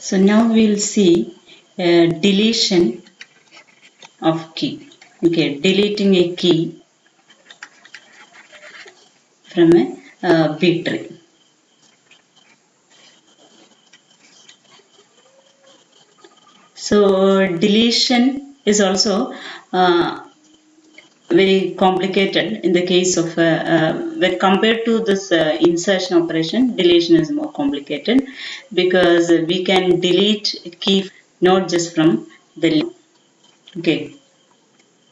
So now we'll see deletion of key. Okay, deleting a key from a BTree. So deletion is also very complicated in the case of when compared to this insertion operation. Deletion is more complicated because we can delete key not just from the list. Okay,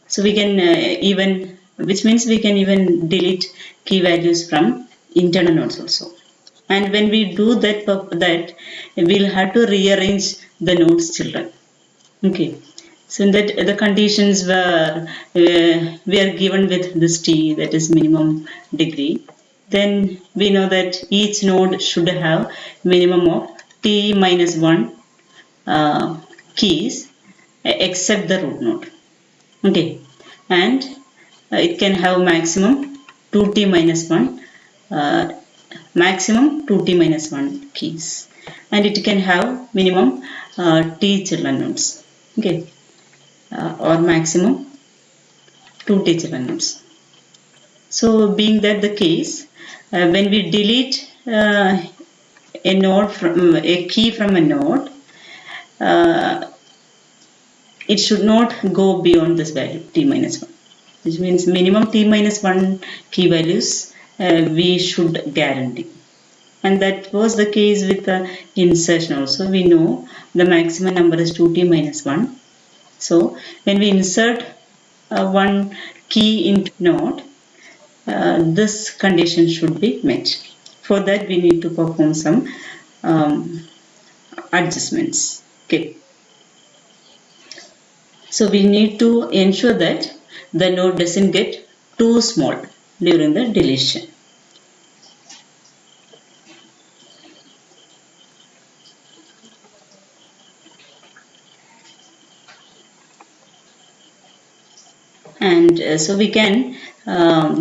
so we can even, which means we can even delete key values from internal nodes also. And when we do that we'll have to rearrange the nodes children. Okay, so in that the conditions were we are given with this t, that is minimum degree, then we know that each node should have minimum of t minus 1 keys except the root node. Okay, and it can have maximum 2t minus 1 maximum 2t minus 1 keys, and it can have minimum t children nodes. Okay, or maximum 2t children nodes. So being that the case, when we delete a node from a key from a node, it should not go beyond this value t minus 1, which means minimum t minus 1 key values we should guarantee. And that was the case with the insertion also. We know the maximum number is 2t minus 1. So when we insert one key into node, this condition should be met. For that we need to perform some adjustments. Okay, so we need to ensure that the node doesn't get too small during the deletion. And so we can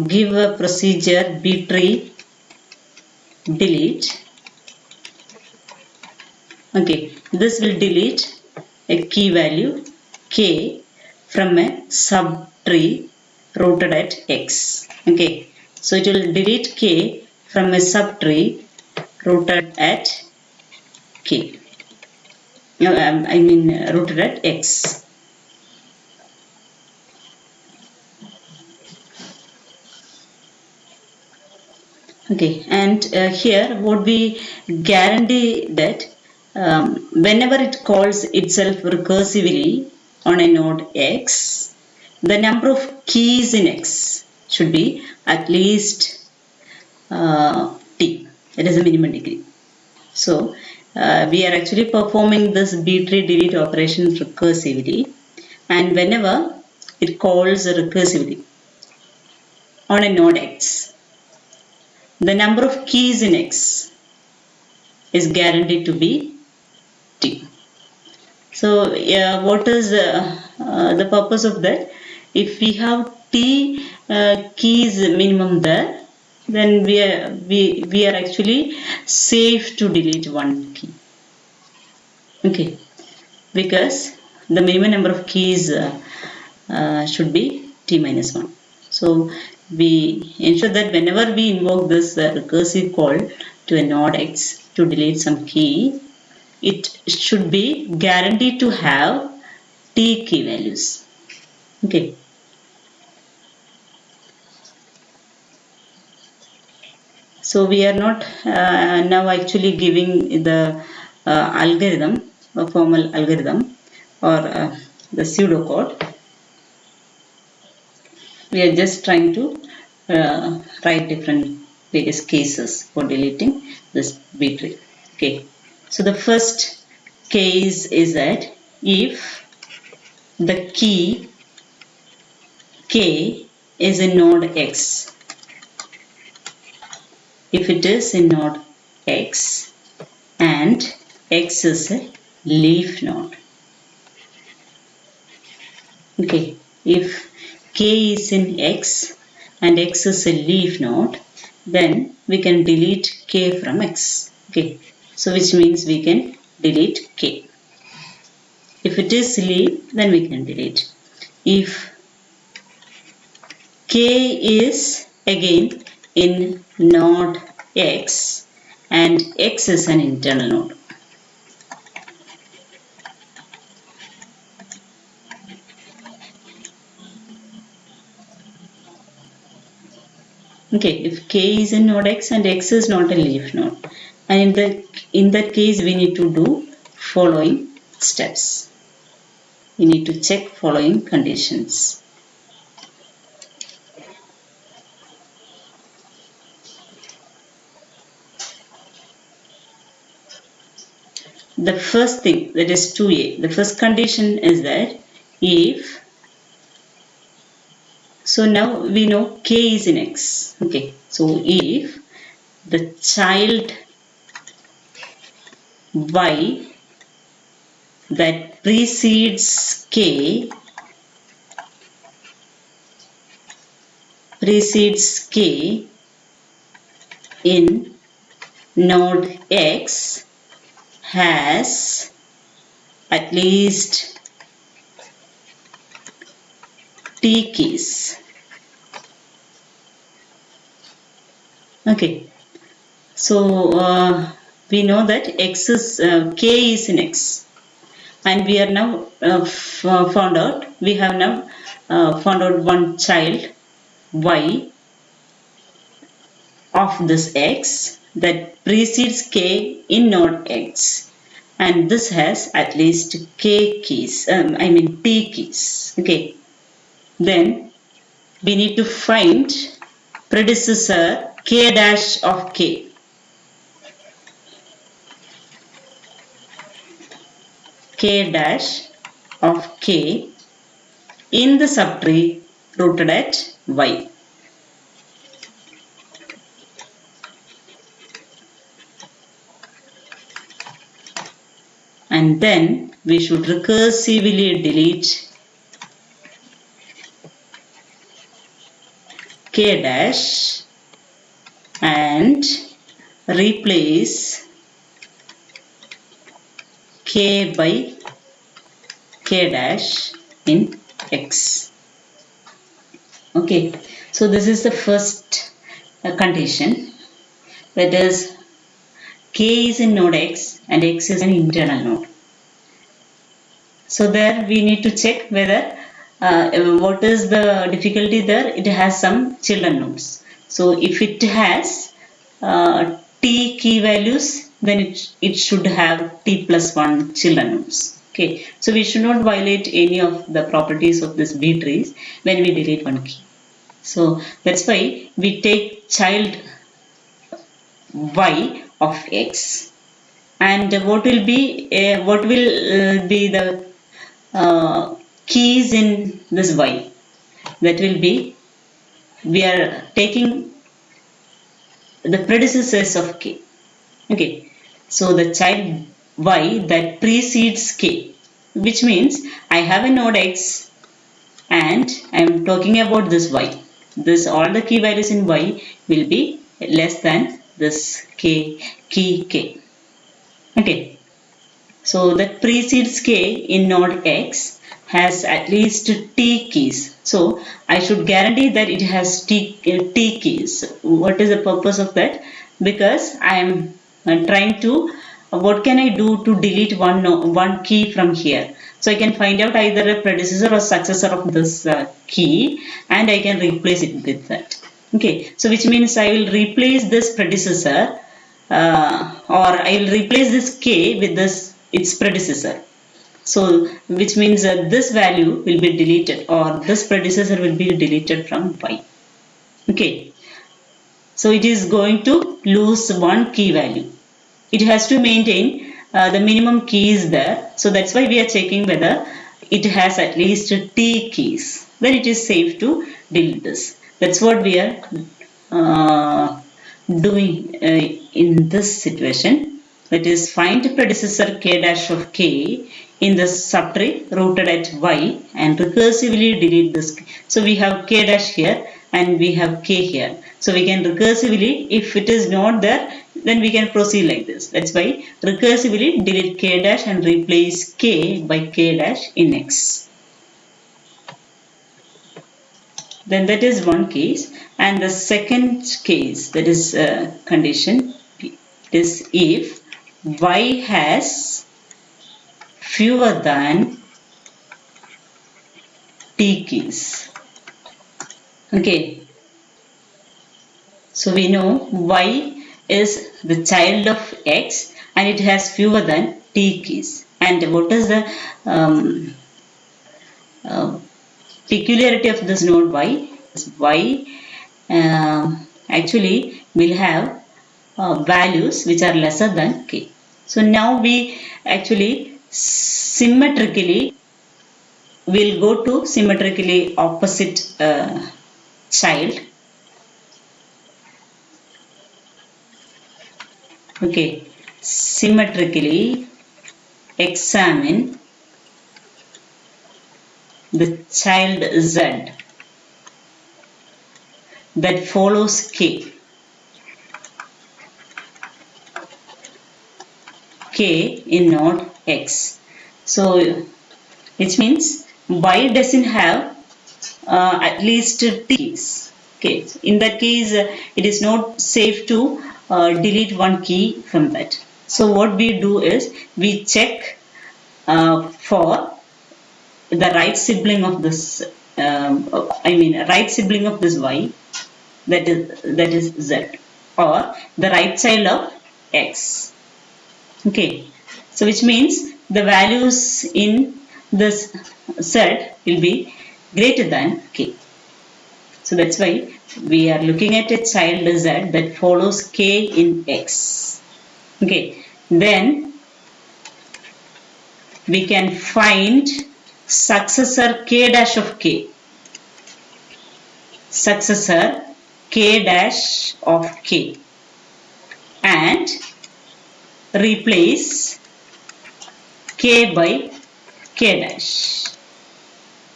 give a procedure BTree delete. Okay, this will delete a key value k from a subtree rooted at x. Okay, so it will delete k from a subtree rooted at k. Rooted at x. Okay, and here what we guarantee that whenever it calls itself recursively on a node x, the number of keys in x should be at least t, that is the minimum degree. So we are actually performing this BTree delete operation recursively, and whenever it calls recursively on a node x, the number of keys in x is guaranteed to be t. So what is the purpose of that? If we have t keys minimum there, then we are actually safe to delete one key. Okay, because the minimum number of keys should be t minus 1. So we ensure that whenever we invoke this recursive call to a node x to delete some key, it should be guaranteed to have t key values. Okay, so we are not now actually giving the algorithm, a formal algorithm, or the pseudocode. We are just trying to write different various cases for deleting this BTree. Okay, so the first case is that if the key k is in node x, if it is in node x and x is a leaf node. Okay, if k is in x and x is a leaf node, then we can delete k from x. Okay, so which means we can delete k. If it is leaf, then we can delete. If k is again in node x and x is an internal node. Okay, if k is in node x and x is not a leaf node, and in that case we need to do following steps. We need to check following conditions. The first thing, that is 2a, the first condition is that if, so now we know k is in x. Okay, so if the child y that precedes k in node x has at least t keys. Okay, so we know that x is k is in x, and we are now found out. We have now found out one child y of this x that precedes k in node x, and this has at least k keys. T keys. Okay. Then we need to find predecessor k dash of k. K dash of k in the subtree rooted at y. And then we should recursively delete k dash and replace k by k dash in x. Okay, so this is the first condition, that is k is in node x and x is an internal node. So there we need to check whether what is the difficulty there. It has some children nodes. So if it has t key values, then it should have t plus 1 children nodes. Okay, so we should not violate any of the properties of this B trees when we delete one key. So that's why we take child y of x, and what will be the keys in this y? That will be, we are taking the predecessors of k. Okay, so the child y that precedes k, which means I have a node x and I am talking about this y. This, all the key values in y will be less than this key k. Okay, so that precedes k in node x has at least t keys. So I should guarantee that it has t keys. What is the purpose of that? Because I am trying to, what can I do to delete one key from here? So I can find out either a predecessor or successor of this key, and I can replace it with that. Okay, so which means I will replace this predecessor or I will replace this k with its predecessor. So which means that this value will be deleted, or this predecessor will be deleted from y. Okay, so it is going to lose one key value. It has to maintain the minimum keys there. So that's why we are checking whether it has at least t keys. Then it is safe to delete this. That's what we are doing in this situation. That is, find predecessor k dash of k in the subtree rooted at y and recursively delete this. So we have k dash here and we have k here. So we can recursively, if it is not there, then we can proceed like this. That's why recursively delete k dash and replace k by k dash in X. Then that is one case, and the second case, that is condition, is if y has fewer than t keys. Okay, so we know y is the child of X and it has fewer than t keys. And what is the peculiarity of this node y? Y actually will have values which are lesser than k. So now we actually symmetrically will go to symmetrically opposite child. Okay, symmetrically examine the child z that follows k in node X. So which means y doesn't have at least t keys. Okay, in that case it is not safe to delete one key from that. So what we do is we check for the right sibling of this right sibling of this y, that is z, or the right child of X. Okay, so which means the values in this z will be greater than k. So that's why we are looking at a child z that follows k in X. Okay, then we can find successor k dash of k. Successor k dash of k, and replace k by k dash.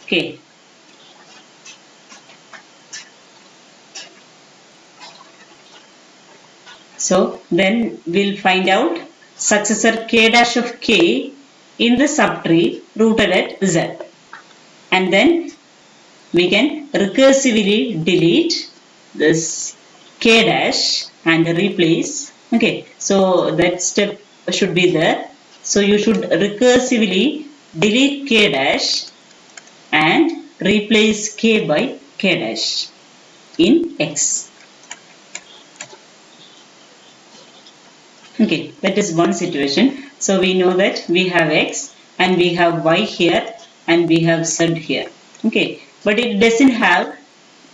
Okay. So then we'll find out successor k dash of k in the subtree rooted at z, and then we can recursively delete this k dash and replace. Okay, so that step should be there. So you should recursively delete k dash and replace k by k dash in X. Okay, that is one situation. So we know that we have X and we have Y here and we have Z here. Okay, but it doesn't have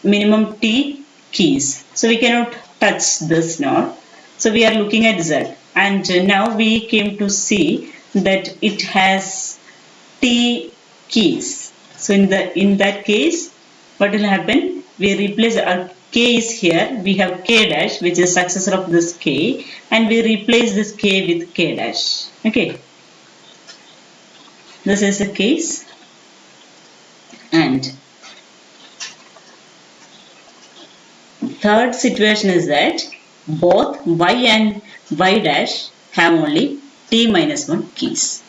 minimum T keys. So we cannot touch this node. So we are looking at Z, and now we came to see that it has T keys. So in that case, what will happen? We replace our k is here, we have k dash which is successor of this k, and we replace this k with k dash. Okay, this is the case. And third situation is that both y and y dash have only t minus 1 keys.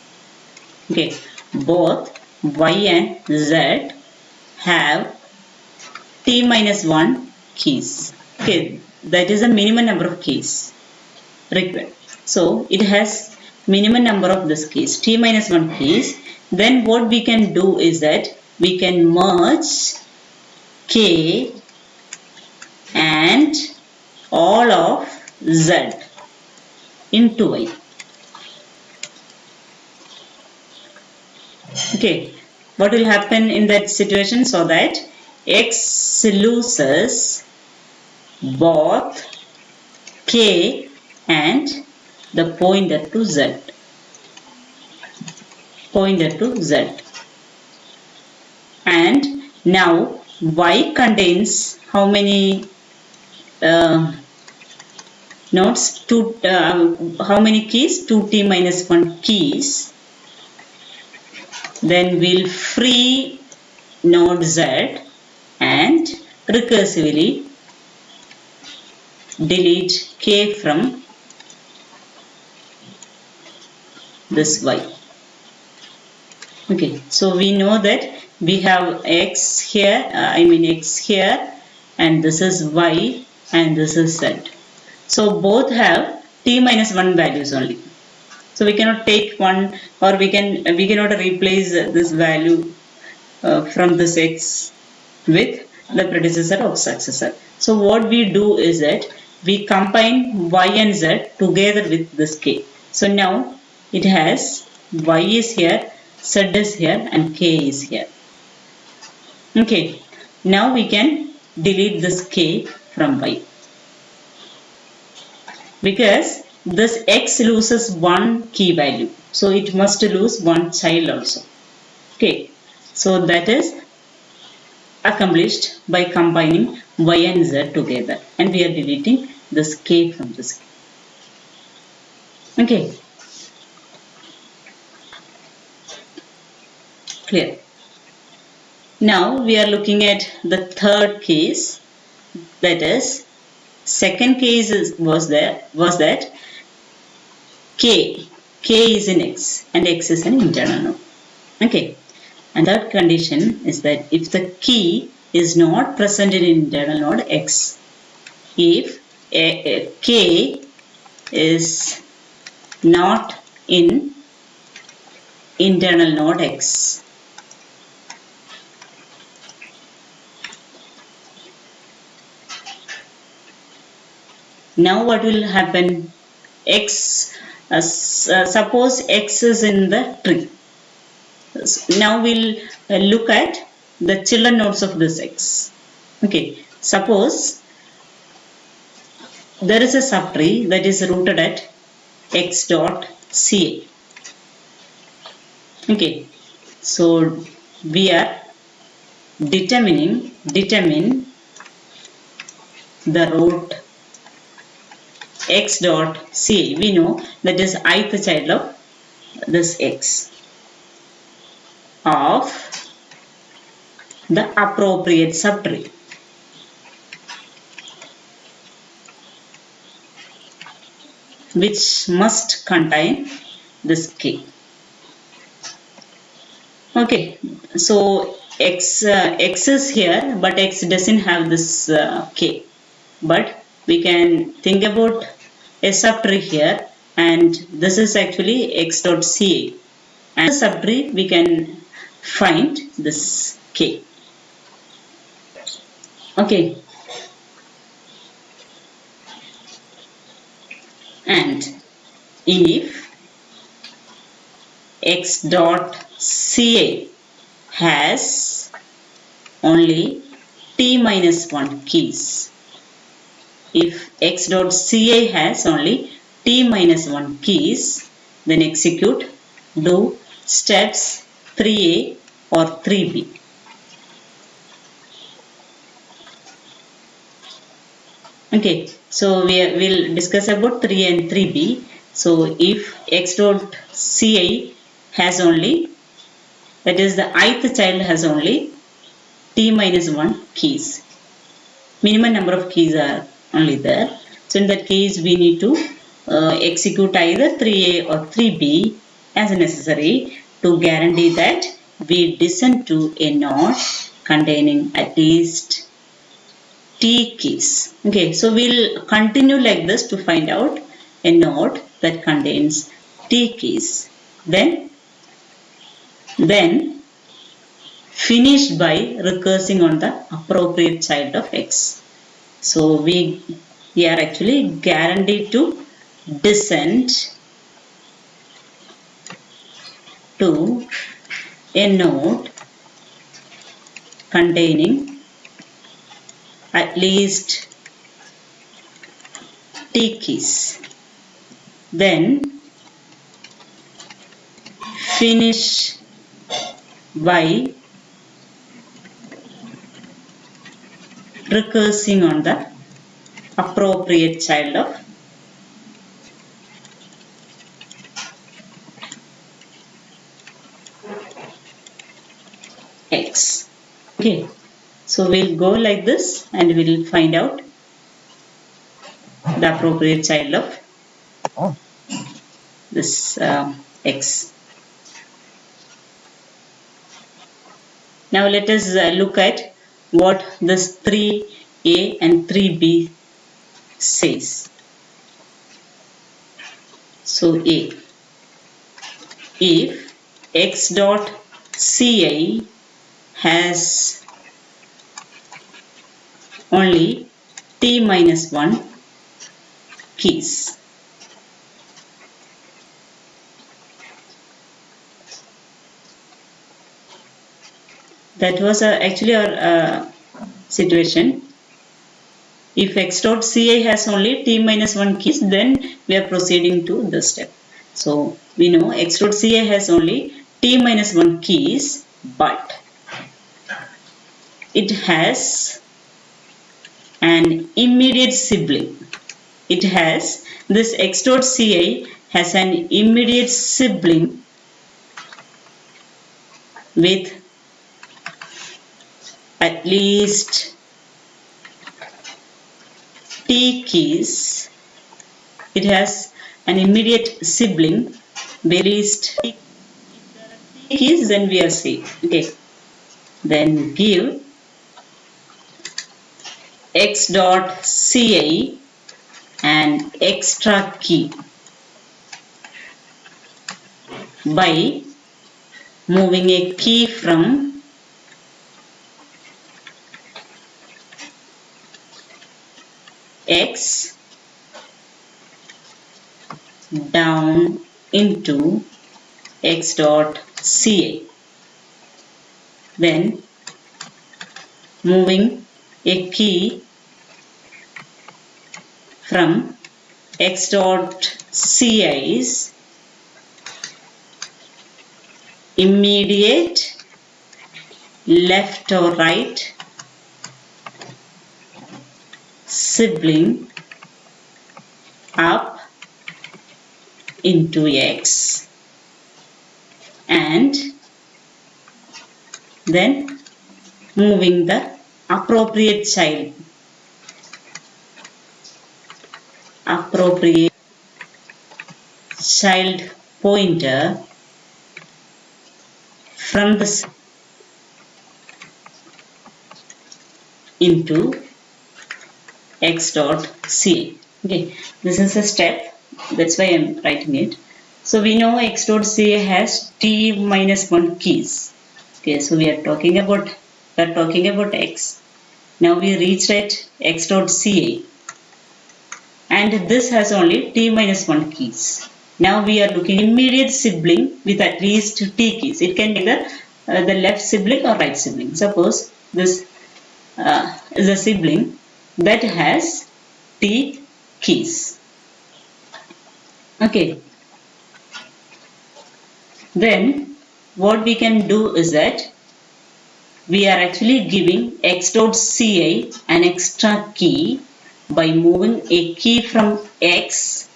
Okay, both y and z have t minus 1 keys. Okay, that is the minimum number of keys required. So it has minimum number of this keys, t minus 1 keys. Then what we can do is that we can merge k and all of z into y. Okay, what will happen in that situation? So that X loses both k and the pointer to z. And now y contains how many nodes? How many keys? 2t minus 1 keys. Then we'll free node z and recursively delete k from this y. Okay, so we know that we have x here, x here, and this is y, and this is z. So both have t minus 1 values only. So we cannot take one, or we cannot replace this value from this x with the predecessor or successor. So what we do is that we combine y and z together with this k. So now it has y is here, z is here, and k is here. Okay, now we can delete this k from y, because this x loses one key value, so it must lose one child also. Okay, so that is accomplished by combining y and z together, and we are deleting this k from this k. Okay, clear. Now we are looking at the third case, that is, second case was that k is in x and x is an internal node. Okay, and third condition is that if the key is not present in internal node x, if k is not in internal node x, now what will happen? Suppose x is in the tree. Now we'll look at the children nodes of this x. Okay, suppose there is a subtree that is rooted at x dot ca. Okay, so we are determine the root x dot ca. We know that is ith child of this x of the appropriate subtree. Which must contain this k. Okay, so x is here, but x doesn't have this k. But we can think about a subtree here, and this is actually x dot ca. And the subtree we can find this k. Okay. And if x dot ca has only t minus 1 keys, if x dot ca has only t minus 1 keys, then execute do steps 3a or 3b. Okay, so we'll discuss about 3 and 3b. So if x dot ca has only, that is the ith child has only t minus 1 keys. Minimum number of keys are only there. So in that case we need to execute either 3a or 3b as necessary to guarantee that we descend to a node containing at least t keys. Okay, so we'll continue like this to find out a node that contains t keys. Then finish by recursing on the appropriate child of x. So we are actually guaranteed to descend to a node containing at least t keys. Then finish by recursing on the appropriate child of x. Okay, so we'll go like this and we'll find out the appropriate child of this x. Now let us look at what this 3a and 3b says. So a, if x dot ci has only t minus 1 keys, that was actually our situation. If x dot ci has only t minus 1 keys, then we are proceeding to this step. So we know x dot ci has only t minus 1 keys, but it has an immediate sibling. It has, this x dot ci has an immediate sibling with at least t keys. It has an immediate sibling with at least t keys, then we are safe. Okay. Then give x dot ci an extra key by moving a key from x down into x dot ca. Then moving a key from x dot ci's immediate left or right sibling up into x, and then moving the appropriate child pointer from this into x dot c. Okay, this is a step, that's why I am writing it. So we know x dot c has t minus 1 keys. Okay, so we are talking about x. Now we reached at x dot ca, and this has only t minus 1 keys. Now we are looking immediate sibling with at least t keys. It can be the left sibling or right sibling. Suppose this is a sibling that has t keys. Okay. Then what we can do is that we are actually giving x dot ci an extra key by moving a key from x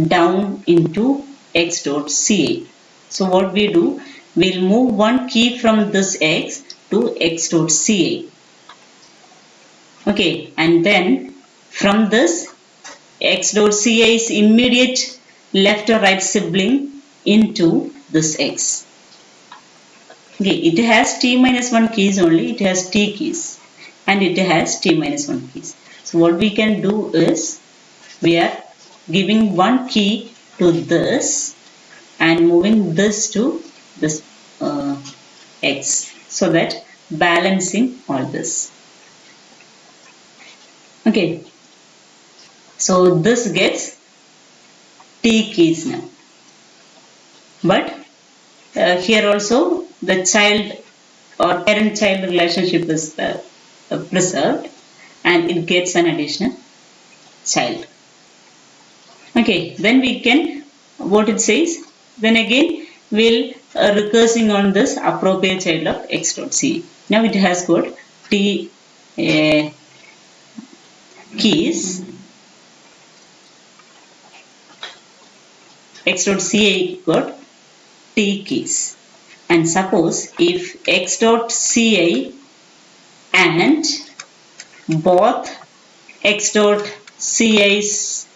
down into x dot ca. So what we do, we'll move one key from this x to x dot ca. Okay, and then from this x dot ci's immediate left or right sibling into this x. Okay, it has t minus 1 keys only, it has t keys, and it has t minus 1 keys. So what we can do is, we are giving one key to this and moving this to this x, so that balancing all this. Okay, so this gets t keys now, but here also the child or parent-child relationship is preserved, and it gets an additional child. Okay, then we can, what it says, then again we'll recursing on this appropriate child of x dot c. Now it has got t keys, x dot ca got t keys, and suppose if x dot ci and both x dot ci's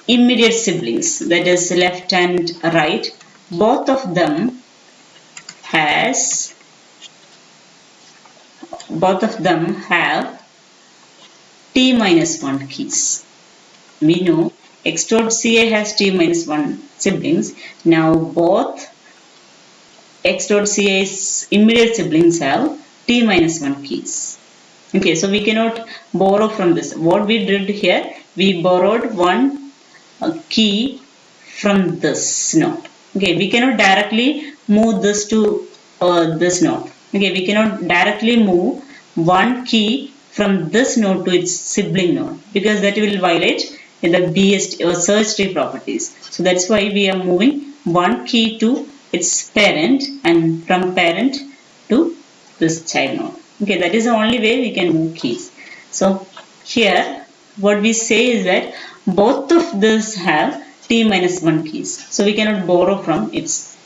immediate siblings, that is left and right, both of them have t minus 1 keys. We know x dot Ca has t minus 1 siblings. Now both x dot Ca's immediate siblings have t minus 1 keys. Okay, so we cannot borrow from this. What we did here, we borrowed one key from this node. Okay, we cannot directly move this to this node. Okay, we cannot directly move one key from this node to its sibling node because that will violate the BST or search tree properties. So that's why we are moving one key to its parent and from parent to this child node. Okay, that is the only way we can move keys. So here what we say is that both of these have t minus 1 keys. So we cannot borrow from its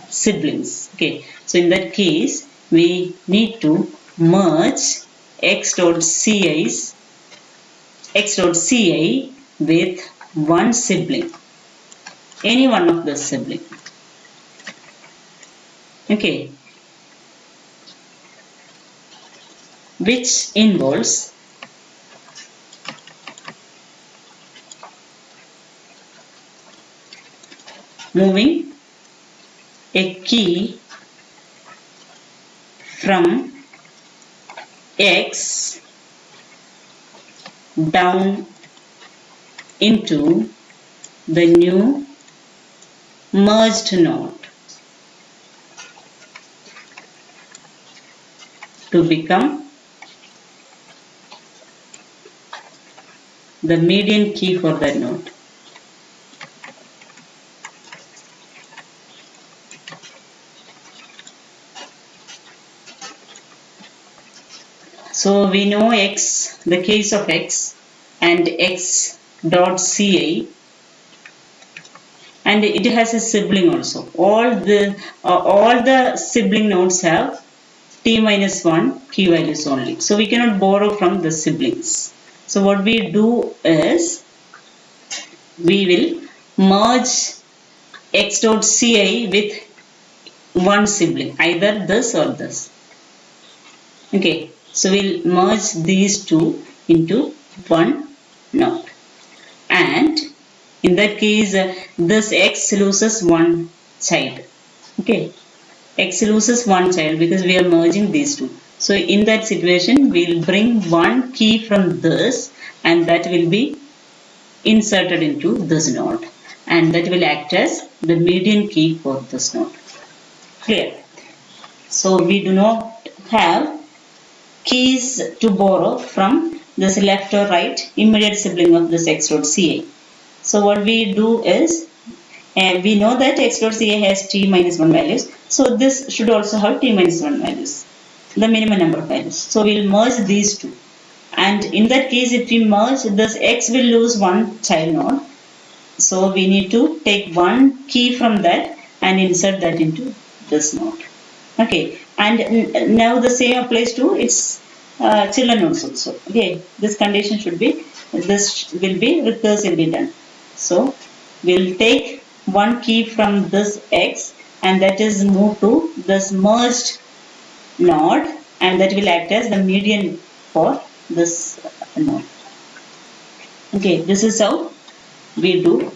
siblings. Okay, so in that case we need to merge x dot Ci with one sibling, any one of the sibling. Okay, which involves moving a key from X down into the new merged node to become the median key for that node. So we know X, the case of X and X dot Ci, and it has a sibling also. All the sibling nodes have t minus 1 key values only. So we cannot borrow from the siblings. So what we do is we will merge x dot Ci with one sibling, either this or this. Okay, so we'll merge these two into one node, and in that case this x loses one child. Okay, x loses one child because we are merging these two. So in that situation we'll bring one key from this and that will be inserted into this node, and that will act as the median key for this node. Clear? So we do not have keys to borrow from this left or right immediate sibling of this x dot Ci. So what we do is, we know that x dot Ci has t minus 1 values, so this should also have t minus 1 values, the minimum number of values. So we'll merge these two, and in that case if we merge, this x will lose one child node, so we need to take one key from that and insert that into this node. Okay, and now the same applies to its children nodes also. Okay, this condition should be, this will be recursively done. So we'll take one key from this x and that is moved to this merged node, and that will act as the median for this node. Okay, this is how we do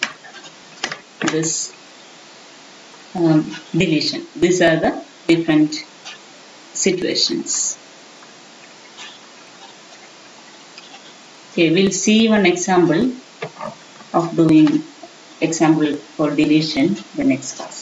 this deletion. These are the different situations. Okay, we'll see one example of doing example for deletion the next class.